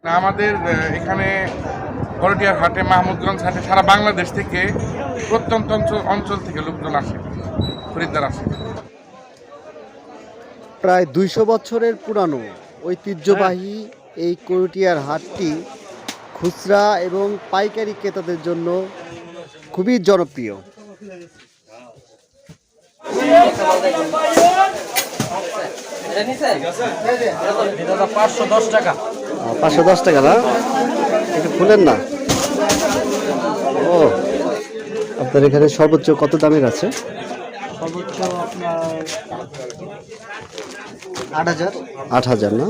আমাদের এখানে করটিয়ার হাটে, মাহমুদগঞ্জ হাটে সারা বাংলাদেশ থেকে প্রত্যন্ত অঞ্চল থেকে লোকজন আসে, খরিদ্দার আসে। প্রায় ২০০ বছরের পুরানো ঐতিহ্যবাহী এই করটিয়ার হাটটি খুচরা এবং পাইকারি ক্রেতাদের জন্য খুবই জনপ্রিয়। টাকা 510 টাকা না? একটু খুলেন না। ও, আপনার এখানে সর্বোচ্চ কত দামের আছে? সর্বোচ্চ আপনার 8,000 না?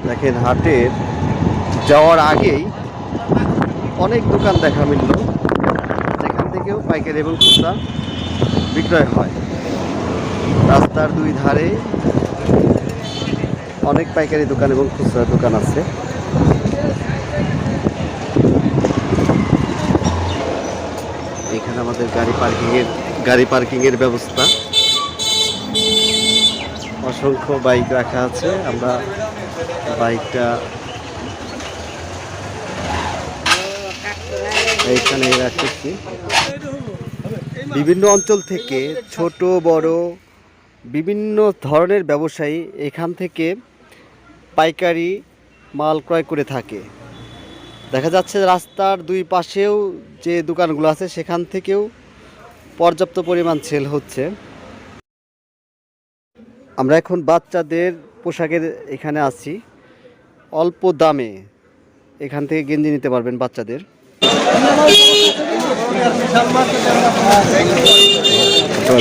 দেখেন, হাটের যাওয়ার আগেই অনেক দোকান দেখা মিলল, যেখান থেকেও পাইকারি এবং খুচরা বিক্রয় হয়। রাস্তার দুই ধারে অনেক পাইকারি দোকান এবং খুচরা দোকান আছে। এখানে আমাদের গাড়ি পার্কিংয়ের ব্যবস্থা, অসংখ্য বাইক রাখা আছে। আমরা বাইকটা এইখানে রাখতেছি। বিভিন্ন অঞ্চল থেকে ছোট বড় বিভিন্ন ধরনের ব্যবসায়ী এখান থেকে পাইকারি মাল ক্রয় করে থাকে। দেখা যাচ্ছে রাস্তার দুই পাশেও যে দোকানগুলো আছে সেখান থেকেও পর্যাপ্ত পরিমাণ সেল হচ্ছে। আমরা এখন বাচ্চাদের পোশাকের এখানে আছি। অল্প দামে এখান থেকে গেঞ্জি নিতে পারবেন বাচ্চাদের।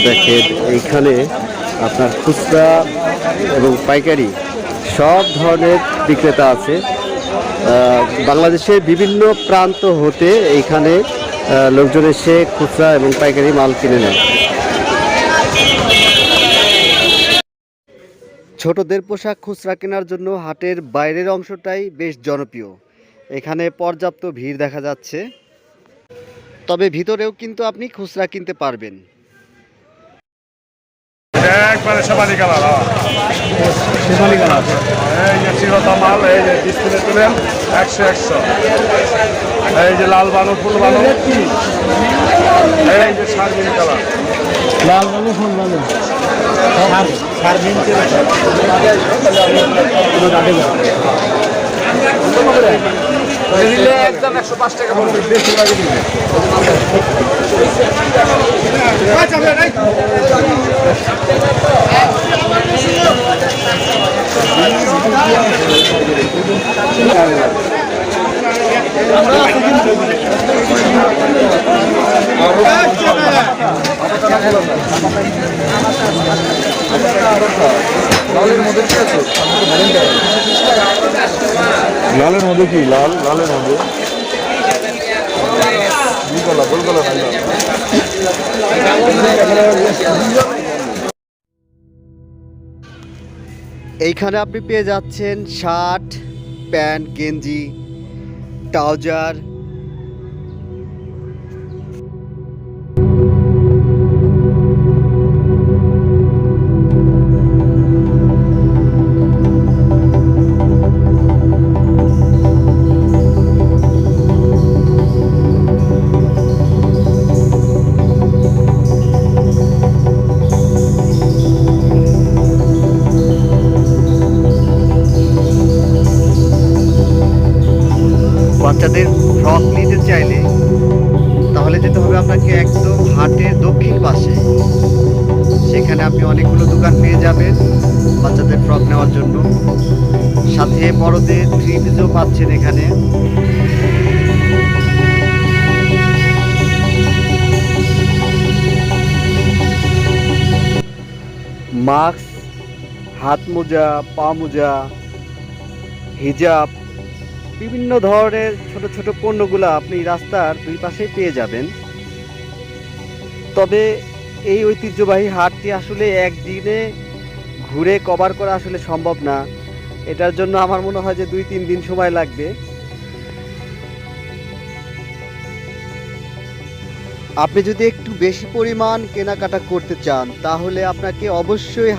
দেখেন, এইখানে আপনার খুচরা এবং পাইকারি সব ধরনের বিক্রেতা আছে। বাংলাদেশের বিভিন্ন প্রান্ত হতে এইখানে লোকজন এসে খুচরা এবং পাইকারি মাল কিনে নেয়। ছোটদের পোশাক খুচরা কেনার জন্য হাটের বাইরের অংশটাই বেশ জনপ্রিয়। এখানে পর্যাপ্ত ভিড় দেখা যাচ্ছে, তবে ভিতরেও কিন্তু আপনি খুচরা কিনতে পারবেন। একবারে শেফালি কালার, এই যে চিরতা মাল, এই যে ডিসপ্লে তুলেন 100 এই যে লাল বানু, ফুল বানু, এই যে শারমিন কালার, লাল বালু ফুল বালু একদম 105 টাকা পড়বে, বেশি লাগে দিবে। লালের মধ্যে কি আছে? লালের মধ্যে কি? লালের মধ্যে এইখানে আপনি পেয়ে যাচ্ছেন শার্ট, প্যান্ট, গেঞ্জি, ট্রাউজার, বাচ্চাদের ফ্রক নিতে চাইলে তাহলে যেতে হবে আপনাকে একদম হাটের দক্ষিণ পাশে। সেখানে আপনি অনেকগুলো দোকান পেয়ে যাবেন বাচ্চাদের ফ্রক নেওয়ার জন্য। সাথে বড়দের থ্রি পিসও পাচ্ছেন এখানে। মাস্ক, হাত মোজা, পা মোজা, হিজাব, বিভিন্ন ধরনের ছোট ছোট পণ্যগুলো আপনি রাস্তার দুই পাশেই পেয়ে যাবেন। তবে এই ঐতিহ্যবাহী হাটটি আসলে একদিনে ঘুরে কভার করা আসলে সম্ভব না। এটার জন্য আমার মনে হয় যে 2-3 দিন সময় লাগবে। আপনি যদি একটু বেশি পরিমাণ কেনাকাটা করতে চান তাহলে আপনাকে অবশ্যই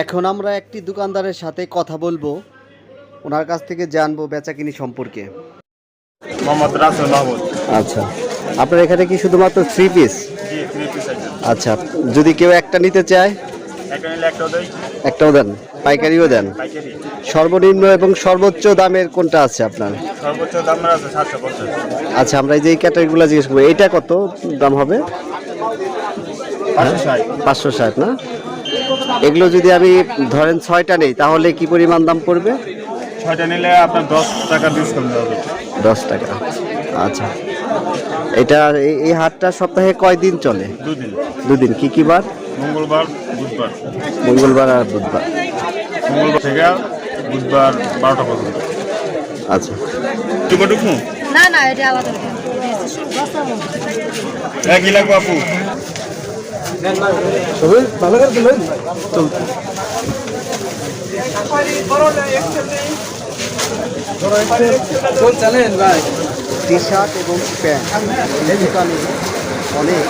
এখন আমরা একটি দোকানদারের সাথে কথা বলবো, ওনার কাছ থেকে জানবো বেচাকিনি সম্পর্কে। মোহাম্মদ রাসেল মাহমুদ। আচ্ছা, আপনার এখানে কি শুধুমাত্র 3 পিস? জি, 3 পিস আছে। আচ্ছা, যদি কেউ একটা নিতে চায়? একটা নিলে একটাও দেয়। একটাও দেন, পাইকারিও দেন? পাইকারি। সর্বনিম্ন এবং সর্বোচ্চ দামের কোনটা আছে আপনার? সর্বোচ্চ দাম আছে 750। আচ্ছা, আমরা এই যে এই ক্যাটাগরিগুলো জিজ্ঞেস করবো, এইটা কত দাম হবে? 560 না? এগুলো যদি আমি ধরেন 6টা নেই তাহলে কি পরিমাণ দাম পড়বে? 6টা নিলে আপনার 10 টাকা ডিসকাউন্ট দেওয়া হবে। 10 টাকা। আচ্ছা, এটা এই হাটটা সপ্তাহে কয় দিন চলে? 2 দিন। 2 দিন। কি কি বার? মঙ্গলবার, বুধবার। মঙ্গলবার আর বুধবার। মঙ্গলবার থেকে বুধবার 12টা পর্যন্ত। আচ্ছা, টুকু না না, এটা আলাদা। কি লাগবে আপু? ভালো করে দিলেন চল চলেন ভাই। টি শার্ট এবং প্যান্ট এই দোকানে অনেক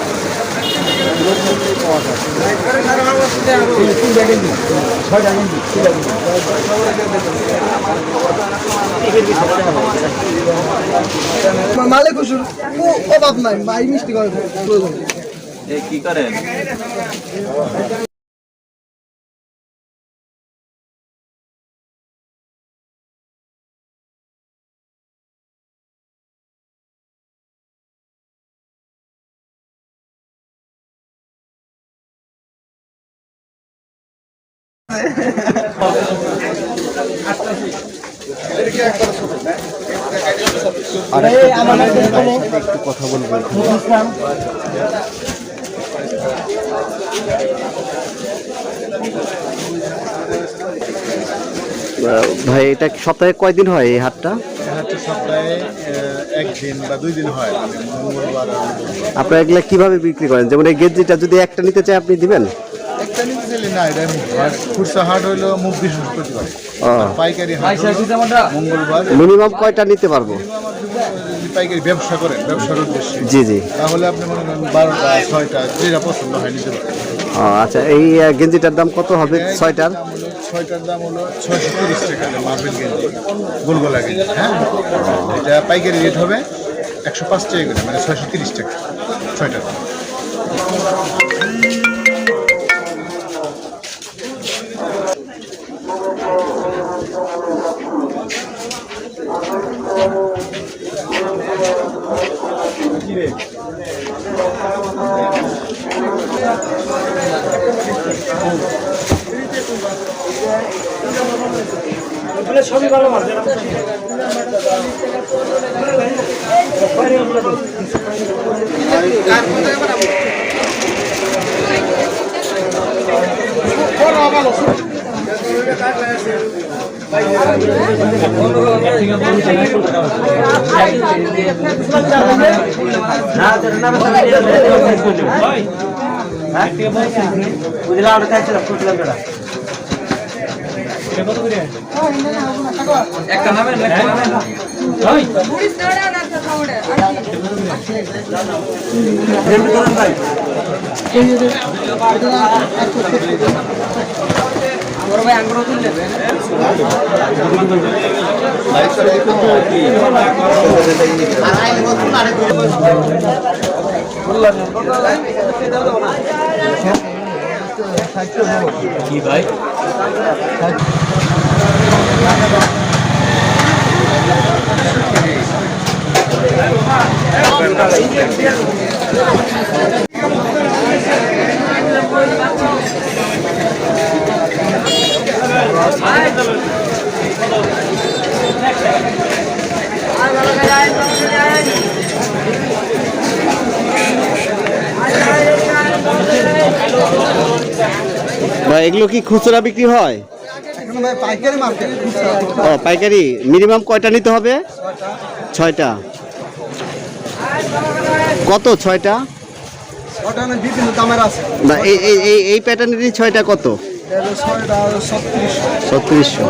মূল্যে পাওয়া যায়। মালিক অভাব নাই, ভাই মিষ্টি করে কি করেন? আর একটু কথা বলবো। ভাই, এটা সপ্তাহে কয়দিন হয় এই হাটটা? সপ্তাহে 1 দিন বা 2 দিন হয়, মানে মঙ্গলবার আর বুধবার। আপনারা এগুলা কিভাবে বিক্রি করেন? যেমন এই গেঞ্জিটা যদি একটা নিতে চাই আপনি দিবেন? একটা নিতে চাইলে না, এটা খুচরা হাট হইলো মুখ বৃহস্পতিবার। ও। আর পাইকারি হাট হলো মঙ্গলবার। মিনিমাম কয়টা নিতে পারবো? যদি পাইকারি ব্যবসা করেন, ব্যবসার উদ্দেশ্যে, জি জি। তাহলে আপনি মনে করেন 12টা 6টা যেটা পছন্দ হয় নিতে পারেন। ও আচ্ছা, এই গেঞ্জিটার দাম কত হবে 6টার? 6টার দাম হলো 630 টাকা, মার্বেল গেঞ্জি, গোলগোলা গেঞ্জি। হ্যাঁ, এটা পাইকারি রেট হবে 105 টাকা করে, মানে 630 টাকা 6টার। কি ভাই? ভাই এগুলো কি খুচরা বিক্রি হয়? এখন ভাই পাইকারি মার্কেট ও পাইকারি। মিনিমাম কয়টা নিতে হবে? 6টা। কত 6টা? ওটা না বিভিন্ন দামের আছে। না এই এই এই এই প্যাটার্নেরই 6টা কত? 6টা 3600। 3600।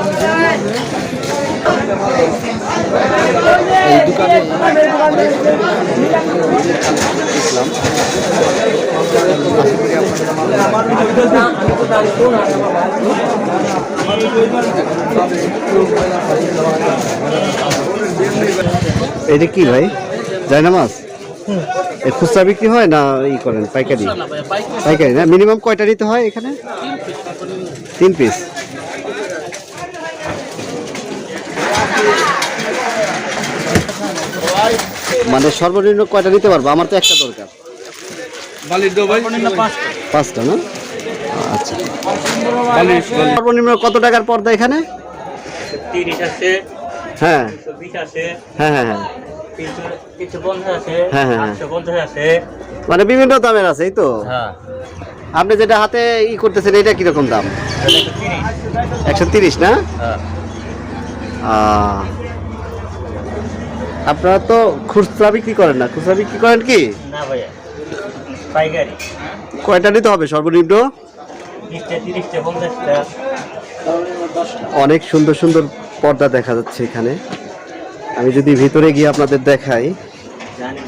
এই দোকানে দেখলাম। এটা কি ভাই? জায়নামাজ? এ খুচরা বিক্রি হয় না ই করেন পাইকারি? পাইকারি না। মিনিমাম কয়টা নিতে হয় এখানে? 3 পিস। মানে সর্বনিম্ন কয়টা নিতে পারবো? আমার তো একটা দরকার। 5টা না? আচ্ছা। সর্বনিম্ন কত টাকার পর্দা এখানে? 30 আছে, হ্যাঁ 120 আছে, হ্যাঁ হ্যাঁ হ্যাঁ 350 আছে, হ্যাঁ, হ্যাঁ, হ্যাঁ। 850 আছে। মানে বিভিন্ন দামের আছে, এই তো? হ্যাঁ, আপনি যেটা হাতে ই করতেছেন এটা কিরকম দাম? 130 না? হ্যাঁ। আপনারা তো খুচরা বিক্রি করেন না, খুচরা বিক্রি করেন কি? না ভাইয়া, পাইকারি। কয়টা নিতে হবে সর্বনিম্ন? 20টা, 30টা, 50টা। অনেক সুন্দর সুন্দর পর্দা দেখা যাচ্ছে এখানে। আমি যদি ভিতরে গিয়ে আপনাদের দেখাই, জানি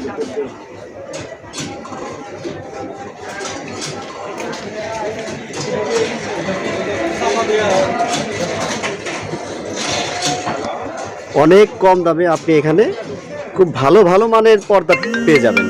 অনেক কম দামে আপনি এখানে খুব ভালো ভালো মানের পর্দা পেয়ে যাবেন।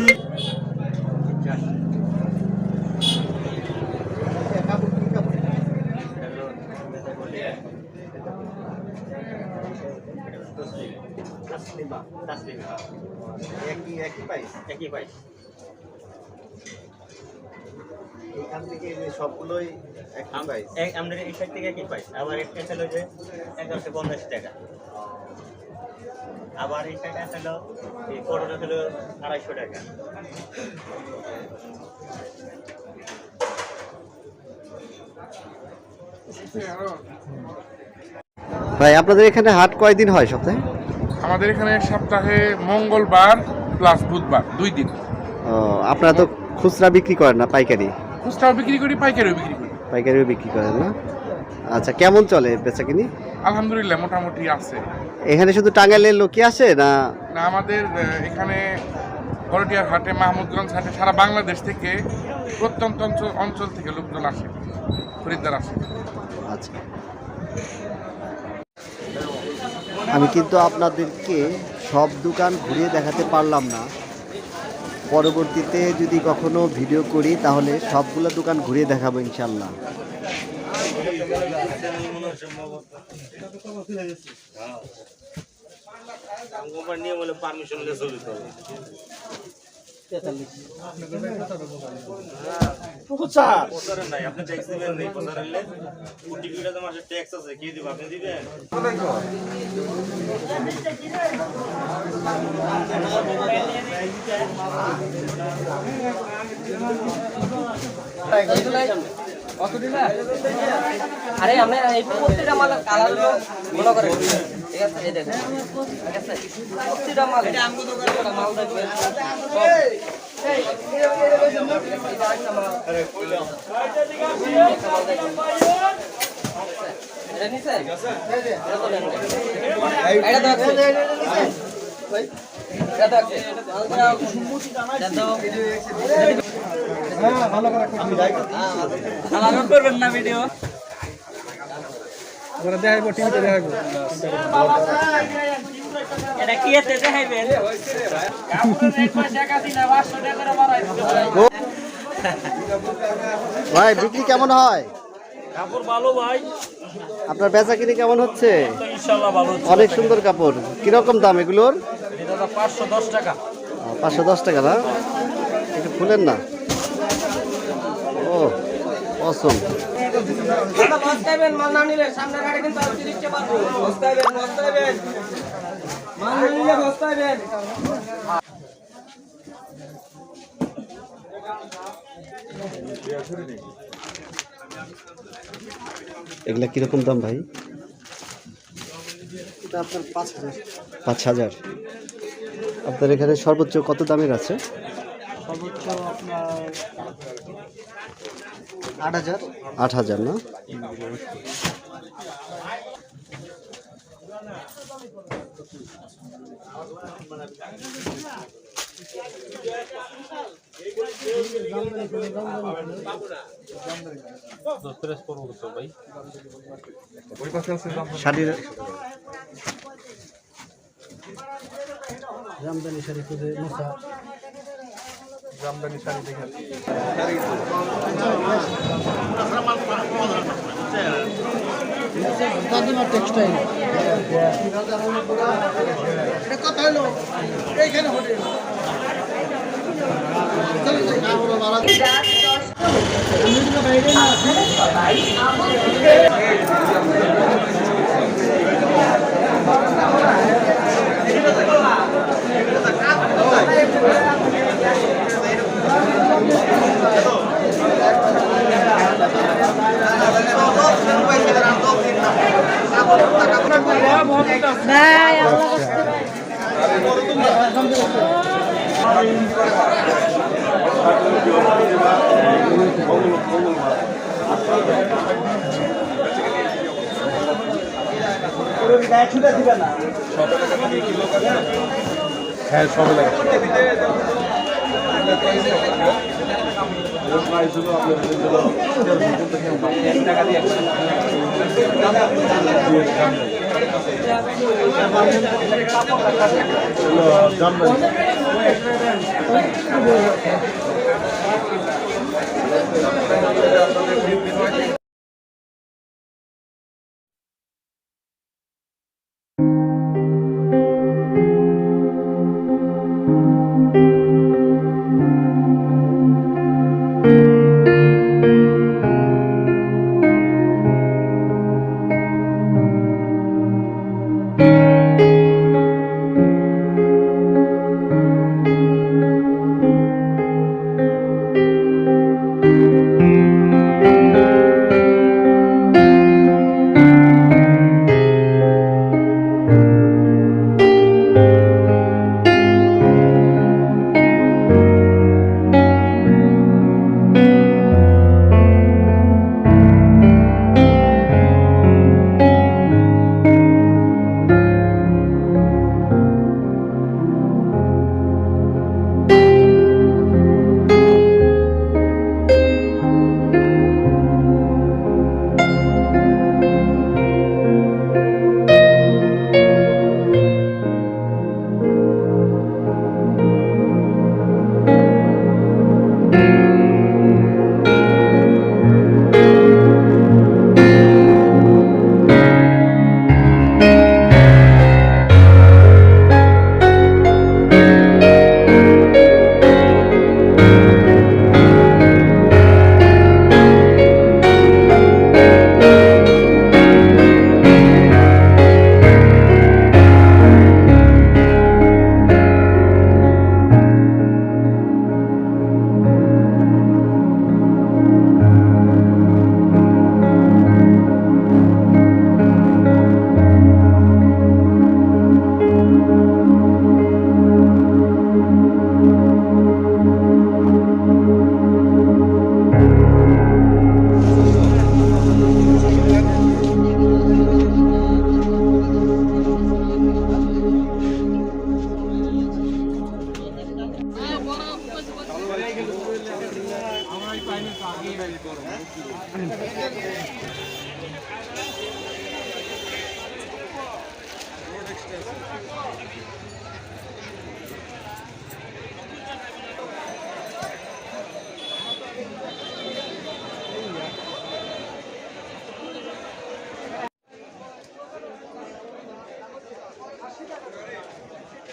একই প্রাইস। এখান থেকে সবগুলোই আমাদের এই সাইড থেকে একই প্রাইস। আবার একটা ছিল যে 1150 টাকা। আবার এই সাইড ছিল এই কোটটা ছিল 250 টাকা। ভাই আপনাদের এখানে হাট কয়দিন হয় সপ্তাহে? আমাদের এখানে সপ্তাহে মঙ্গলবার প্লাস বুধবার 2 দিন। ও, আপনারা তো খুচরা বিক্রি করেন না, পাইকারি? খুচরাও বিক্রি করি, পাইকারিও বিক্রি করি। পাইকারিও বিক্রি করেন না? আচ্ছা, কেমন চলে বেচাকিনি? আলহামদুলিল্লাহ মোটামুটি আছে। এখানে শুধু টাঙ্গাইলের লোকই আসে না? না, আমাদের এখানে করটিয়ার হাটে, মাহমুদগঞ্জ হাটে সারা বাংলাদেশ থেকে প্রত্যন্ত অঞ্চল থেকে লোকজন আসে, খরিদ্দার আসে। আচ্ছা, আমি কিন্তু আপনাদেরকে সব দোকান ঘুরিয়ে দেখাতে পারলাম না। পরবর্তীতে যদি কখনো ভিডিও করি তাহলে সবগুলো দোকান ঘুরিয়ে দেখাবো ইনশাল্লাহ। আরে আমরা এই প্রত্যেকটা মাল কালার হলো মনে করেন, ঠিক আছে? এই দেখেন, ঠিক আছে? প্রত্যেকটা মাল এটা আমগো দোকানে মাল দেখবে এটা নিছে এটা তো নেন এটা তো আছে ভাই, এটা তো আছে ভালো করে কালার করবেন না ভিডিও ওরা দেখাইবো, টিভিতে দেখাইবো। এটা কি এতে দেখাইবেন? ভাই বিক্রি কেমন হয়? কাপড় ভালো ভাই, আপনার বেচাকিনি কেমন হচ্ছে? ইনশাআল্লাহ ভালো। অনেক সুন্দর কাপড়। কিরকম দাম এগুলোর? এটা 510 টাকা। 510 টাকা না? একটু খুলেন না। ও অসম। বস্তাইবেন, মাল না নিলে সামনে গাড়ি কিন্তু আর 30 টাকা পাবো। বস্তাইবেন মাল না নিলে বস্তাইবেন। এগুলা কিরকম দাম ভাই? এটা আপনার 5000। 5000। আপনার এখানে সর্বোচ্চ কত দামের আছে? সর্বোচ্চ আপনার 8000। 8000 না? শাড়ির জামদানি শাড়ি খুঁজে মোছা, জামদানি শাড়ি দেখেন। দাদিমা টেক্সটাইল। এটা কথা হলো এইখানে হোটেল। হ্যাঁ, সব লাগে।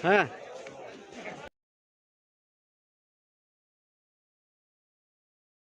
হ্যাঁ